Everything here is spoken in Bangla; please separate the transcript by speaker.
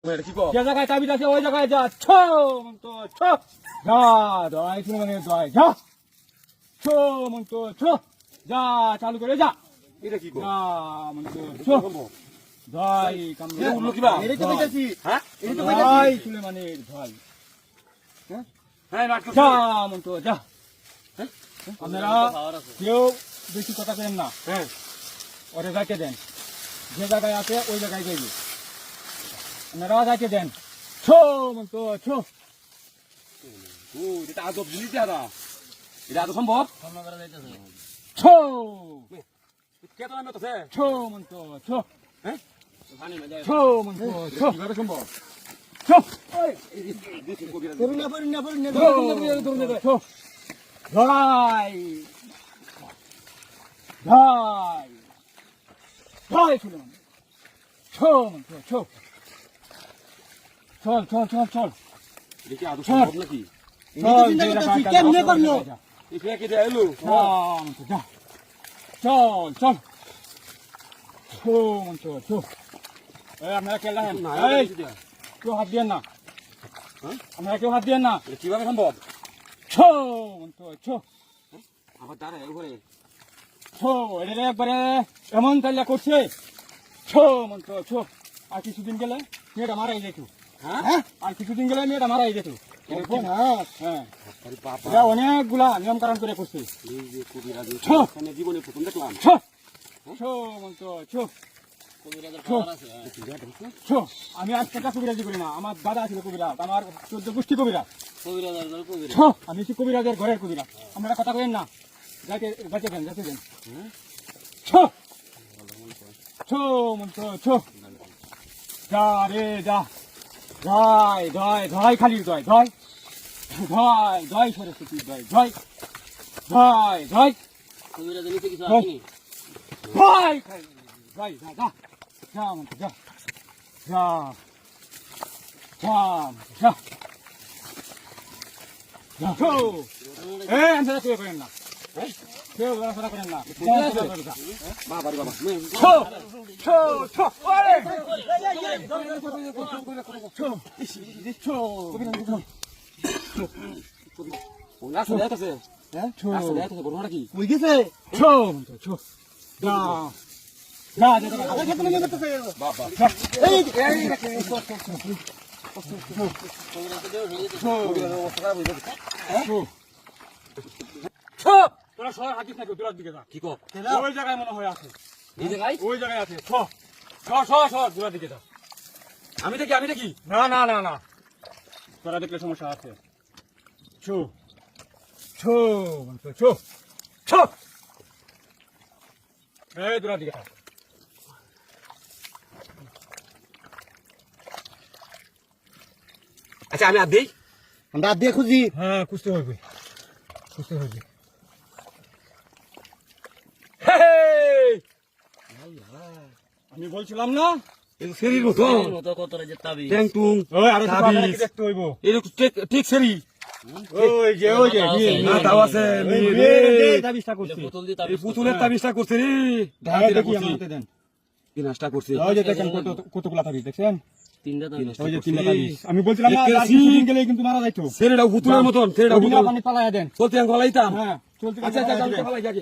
Speaker 1: যে জায়গায় তাবিজ আছে ওই জায়গায় যা ছো মন্ত ছো যা দয় শুনে মানে দয় যা ছো মন্ত ছো যা চালু করে যা
Speaker 2: এটা কি
Speaker 1: যা মন্ত ছো দয় কামড়ে
Speaker 2: উঠলো কিবা
Speaker 1: এই তো কইতাছি
Speaker 2: হ্যাঁ
Speaker 1: এই তো কইতাছি শুনে মানে দয় হ্যাঁ
Speaker 2: হ্যাঁ নাটক
Speaker 1: যা মন্ত যা আপনারা কেউ বেশি কথা কেন না
Speaker 2: হ্যাঁ
Speaker 1: ওরে যাকে দেন যে জায়গায় আছে ওই জায়গায় যাইবে আপনারা যাকে দেন ছো মন্ত ছো
Speaker 2: ও এটা আদব জিনিস দাদা এটা আদব সম্ভব
Speaker 1: ছো
Speaker 2: কে তো আমি তো সে
Speaker 1: ছো মন্ত ছো
Speaker 2: হ্যাঁ
Speaker 1: ছো মন্ত ছো
Speaker 2: কিভাবে সম্ভব
Speaker 1: ছো
Speaker 2: করুন না
Speaker 1: ছো ধাই ধাই ধাই শুনে মানে ছো মন্ত ছো চল চল চল চল
Speaker 2: দেখি আদব সম্ভব নাকি
Speaker 1: কেমনে করলো
Speaker 2: এটা কি দেয় এলো
Speaker 1: যা চল চল ছো মন্ত ছো আপনারা কেলা হেন কেউ হাত দিয়েন না আপনারা কেউ হাত দিয়েন না
Speaker 2: কিভাবে সম্ভব
Speaker 1: ছো মন্ত ছো
Speaker 2: আমার দ্বারা উপরে
Speaker 1: ছো এটা একবারে এমন তাল্লা করছে ছো মন্ত ছো আর কিছুদিন গেলে মেয়েটা মারাই যেত
Speaker 2: হ্যাঁ
Speaker 1: আর কিছুদিন গেলে মেয়েটা মারাই যেত হ্যাঁ
Speaker 2: আরে বাবা
Speaker 1: এটা অনেকগুলা নিয়ম কারণ করে করছে
Speaker 2: এই যে কবিরাজ
Speaker 1: ছো।
Speaker 2: এখানে জীবনে প্রথম দেখলাম
Speaker 1: ছো ছো মন্ত ছো ছো ছো আমি আজ টাকা কবিরাজি করি না আমার দাদা ছিল কবিরাজ আমার 14 গোষ্ঠী কবিরাজ ছো আমি হচ্ছি কবিরাজের ঘরের কবিরাজ আপনারা কথা কইেন না যাকে দেন ছো ছো মন্ত ছো যা রে যা ধয় ধয় ধয় খালি ধয় ধয় ধয় ধয় সরস্বতী ধয় ধয় ধয় ধয় ধয় খালি ধয় যা যা যা মন্ত যা যা যা যা যা ছো আনসার কেউ করেন না কেউ আনসার করেন না
Speaker 2: বাবা রে বাবা
Speaker 1: ছো ছো ছো ওরে ছো ছো
Speaker 2: ও রাস্তা দেখতেছে
Speaker 1: হ্যাঁ ছো
Speaker 2: রাস্তা দেখতেছে বড় নাকি
Speaker 1: কই গেছে ছো ছো যা যা
Speaker 2: বাবা
Speaker 1: এই তোরা শহর হাতিস নাকি দূরের দিকে যা
Speaker 2: কি কো
Speaker 1: ওই জায়গায় মনে হয় আছে
Speaker 2: এই জায়গায়
Speaker 1: ওই জায়গায় আছে ছ ছ ছ ছ দূরের দিকে যা
Speaker 2: আমি দেখি
Speaker 1: না না না না তোরা দেখলে সমস্যা আছে ছু ছু ছু ছু এই দূরের দিকে যা
Speaker 2: আচ্ছা আমি আর দেই
Speaker 3: আমরা দিয়ে খুঁজি
Speaker 1: হ্যাঁ খুঁজতে হবে আমি বলছিলাম না
Speaker 2: এই শরীর মতো ট্যাং টুং
Speaker 1: ওই আরো
Speaker 2: তাবিজ।
Speaker 1: দেখতে হইব
Speaker 2: এই ঠিক শরী
Speaker 1: ওই যে
Speaker 2: না তাও আছে
Speaker 1: তাবিজটা করছি
Speaker 2: এই পুতুলের তাবিজটা করছে রে
Speaker 1: ধারে দেখি আমাকে দেন
Speaker 2: কি নাস্তা করছে
Speaker 1: ওই যে দেখেন কতগুলা তাবিজ দেখছেন ওই যে তিনটা
Speaker 2: করছে।
Speaker 1: তাবিজ আমি বলছিলাম না
Speaker 2: একে
Speaker 1: আর
Speaker 2: সি-
Speaker 1: কিছুদিন গেলে কিন্তু মারা যাইতো
Speaker 2: শরীরটাও পুতুলের মতন শরীরটাও
Speaker 1: ওদিনা
Speaker 2: পুতুল
Speaker 1: পানি পালায়া দেন
Speaker 2: চলতে গলাইতাম
Speaker 1: হ্যাঁ চলতে
Speaker 2: আচ্ছা আচ্ছা ফলাই যাকে